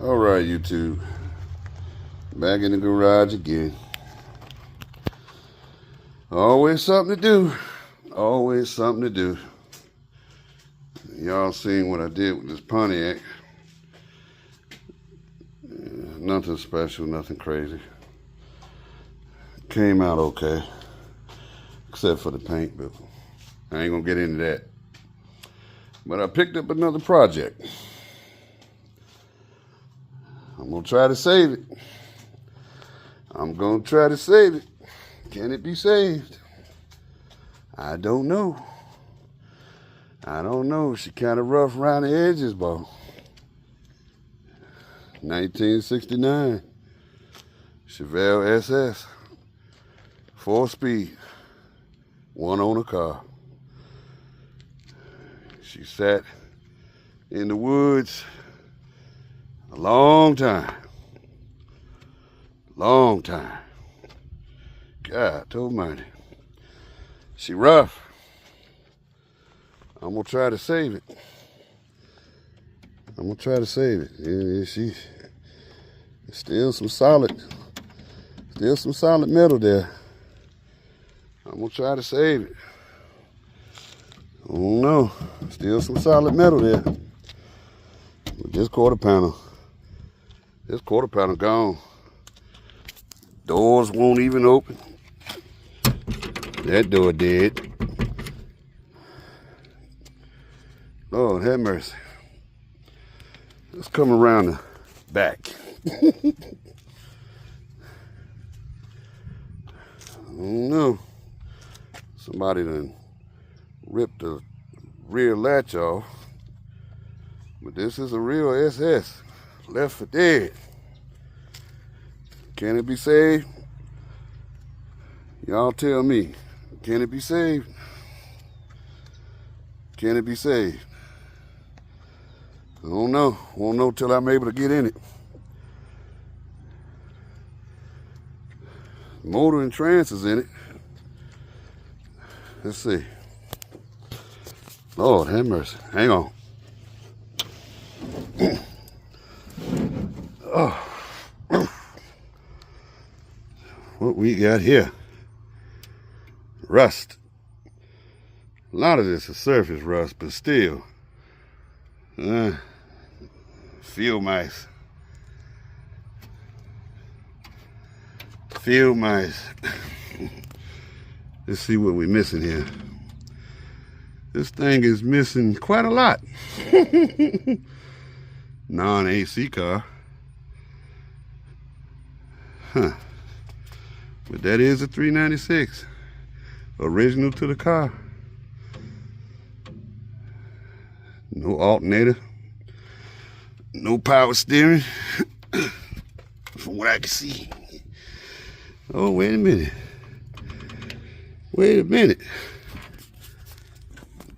All right, YouTube. Back in the garage again. Always something to do. Always something to do. Y'all seen what I did with this Pontiac. Nothing special, nothing crazy. Came out okay. Except for the paint, but I ain't gonna get into that. But I picked up another project. I'm gonna try to save it. I'm gonna try to save it. Can it be saved? I don't know. I don't know. She kind of rough around the edges, boy. 1969 Chevelle SS, 4-speed, one owner car. She sat in the woods a long time. Long time. God almighty. She rough. I'm gonna try to save it. I'm gonna try to save it. Yeah, she's still some solid metal there. I'm gonna try to save it. I don't know. Still some solid metal there. But this quarter panel gone. Doors won't even open. That door dead. Lord have mercy. Let's come around the back. I don't know. Somebody done ripped the rear latch off. But this is a real SS. Left for dead. Can it be saved? Y'all tell me. Can it be saved? Can it be saved? I don't know. Won't know till I'm able to get in it. Motor and trans is in it. Let's see. Lord have mercy. Hang on. Oh. What we got here? Rust. A lot of this is surface rust, but still. Field mice. Field mice. Let's see what we're missing here. This thing is missing quite a lot. Non-AC car. Huh. But that is a 396. Original to the car. No alternator. No power steering. From what I can see. Oh, wait a minute. Wait a minute.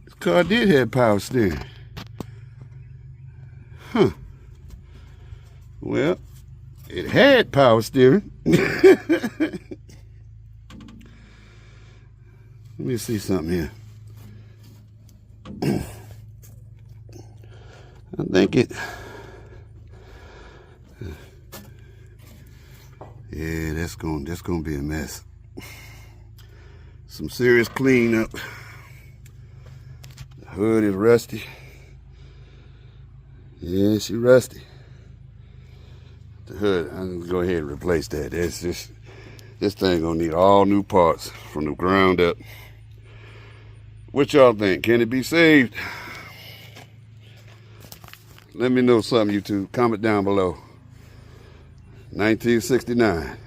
This car did have power steering. Huh. Well, it had power steering. Let me see something here. I think it. Yeah, that's gonna be a mess. Some serious cleanup. The hood is rusty. Yeah, she rusty. The hood, I'm gonna go ahead and replace that. This thing gonna need all new parts from the ground up. What y'all think? Can it be saved? Let me know something, YouTube. Comment down below. 1969.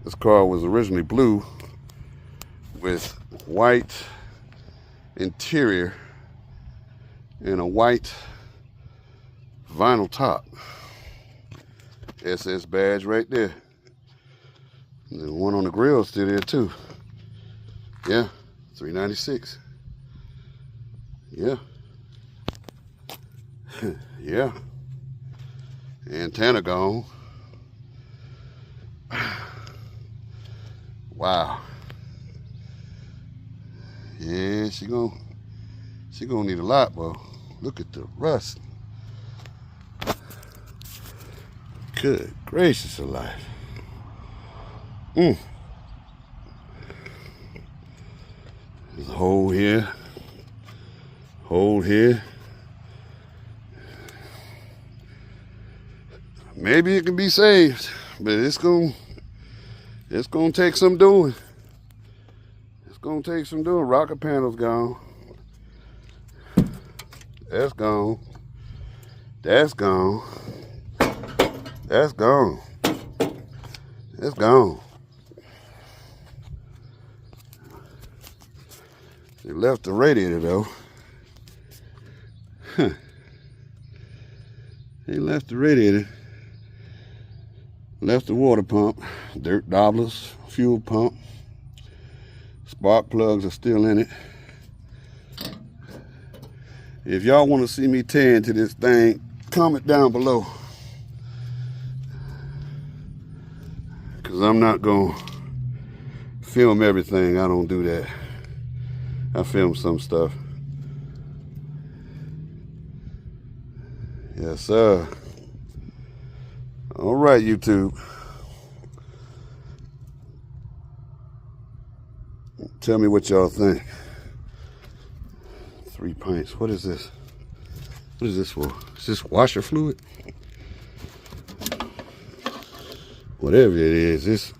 This car was originally blue with white interior and a white vinyl top. SS badge right there. And the one on the grill is still there too. Yeah, 396. Yeah. Yeah. Antenna gone. Wow. Yeah, she gonna need a lot, bro. Look at the rust. Good gracious alive. There's a hole here. Hole here. Maybe it can be saved, but it's gonna take some doing. It's gonna take some doing. Rocker panel's gone. That's gone. That's gone. That's gone. That's gone. They left the radiator though. Huh. They left the radiator. Left the water pump, dirt dobblers, fuel pump. Spark plugs are still in it. If y'all want to see me tear into this thing, comment down below. Because I'm not going to film everything. I don't do that. I film some stuff. Yes, sir. All right, YouTube. Tell me what y'all think. 3 pints. What is this? What is this for? Is this washer fluid? Whatever it is, it's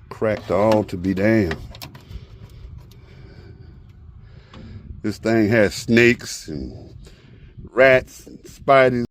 cracked all to be damned. This thing has snakes and rats and spiders.